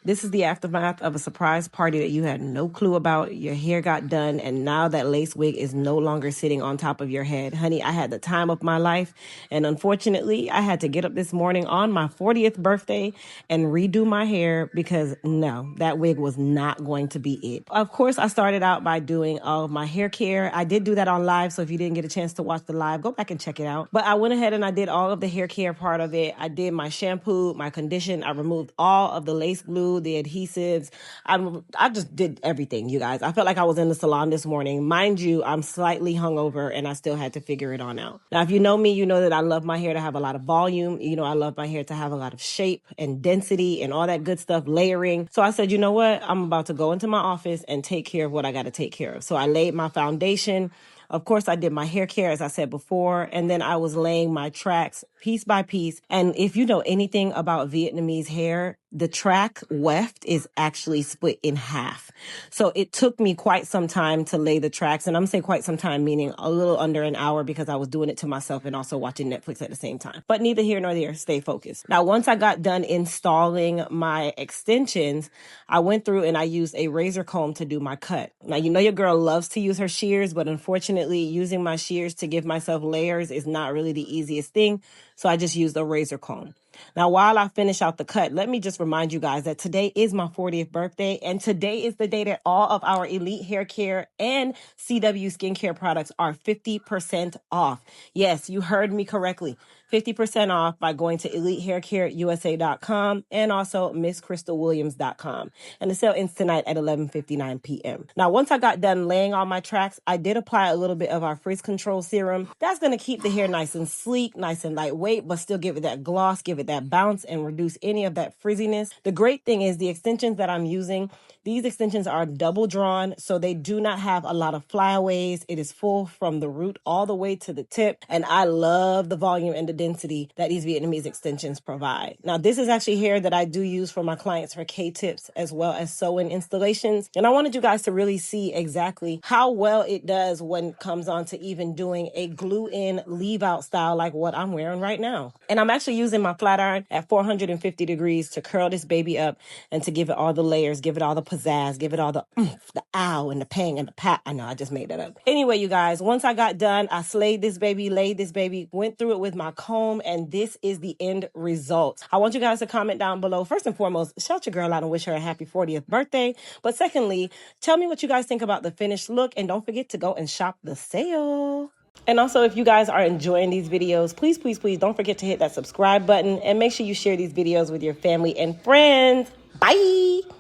This is the aftermath of a surprise party that you had no clue about. Your hair got done, and now that lace wig is no longer sitting on top of your head. Honey, I had the time of my life, and unfortunately, I had to get up this morning on my 40th birthday and redo my hair because no, that wig was not going to be it. Of course, I started out by doing all of my hair care. I did do that on live, so if you didn't get a chance to watch the live, go back and check it out. But I went ahead and I did all of the hair care part of it. I did my shampoo, my condition. I removed all of the lace glue, the adhesives. I just did everything, you guys. I felt like I was in the salon this morning. Mind you, I'm slightly hungover and I still had to figure it on out. Now, if you know me, you know that I love my hair to have a lot of volume. You know, I love my hair to have a lot of shape and density and all that good stuff, layering. So I said, you know what? I'm about to go into my office and take care of what I got to take care of. So I laid my foundation. Of course, I did my hair care, as I said before, and then I was laying my tracks piece by piece. And if you know anything about Vietnamese hair, the track weft is actually split in half. So it took me quite some time to lay the tracks. And I'm saying quite some time, meaning a little under an hour, because I was doing it to myself and also watching Netflix at the same time. But neither here nor there, stay focused. Now, once I got done installing my extensions, I went through and I used a razor comb to do my cut. Now, you know your girl loves to use her shears, but unfortunately, using my shears to give myself layers is not really the easiest thing. So I just used a razor comb. Now, while I finish out the cut, let me just remind you guys that today is my 40th birthday, and today is the day that all of our Elite Hair Care and CW skincare products are 50% off. Yes, you heard me correctly. 50% off by going to EliteHairCareUSA.com and also MissCrystalWilliams.com. And the sale ends tonight at 11:59 p.m. Now, once I got done laying all my tracks, I did apply a little bit of our frizz control serum. That's going to keep the hair nice and sleek, nice and lightweight, but still give it that gloss, give it that bounce, and reduce any of that frizziness. The great thing is the extensions that I'm using, these extensions are double drawn, so they do not have a lot of flyaways. It is full from the root all the way to the tip, and I love the volume and the density that these Vietnamese extensions provide. Now, this is actually hair that I do use for my clients for K-tips as well as sew-in installations, and I wanted you guys to really see exactly how well it does when it comes on to even doing a glue-in leave-out style like what I'm wearing right now. And I'm actually using my flat iron at 450 degrees to curl this baby up and to give it all the layers, give it all the pizzazz, give it all the the ow and the pang and the pat. I know, I just made that up. Anyway, you guys, once I got done, I slayed this baby, laid this baby, went through it with my comb, and this is the end result. I want you guys to comment down below. First and foremost, shout your girl out and wish her a happy 40th birthday. But secondly, tell me what you guys think about the finished look, and don't forget to go and shop the sale. And also, if you guys are enjoying these videos, please, please, please don't forget to hit that subscribe button and make sure you share these videos with your family and friends. Bye!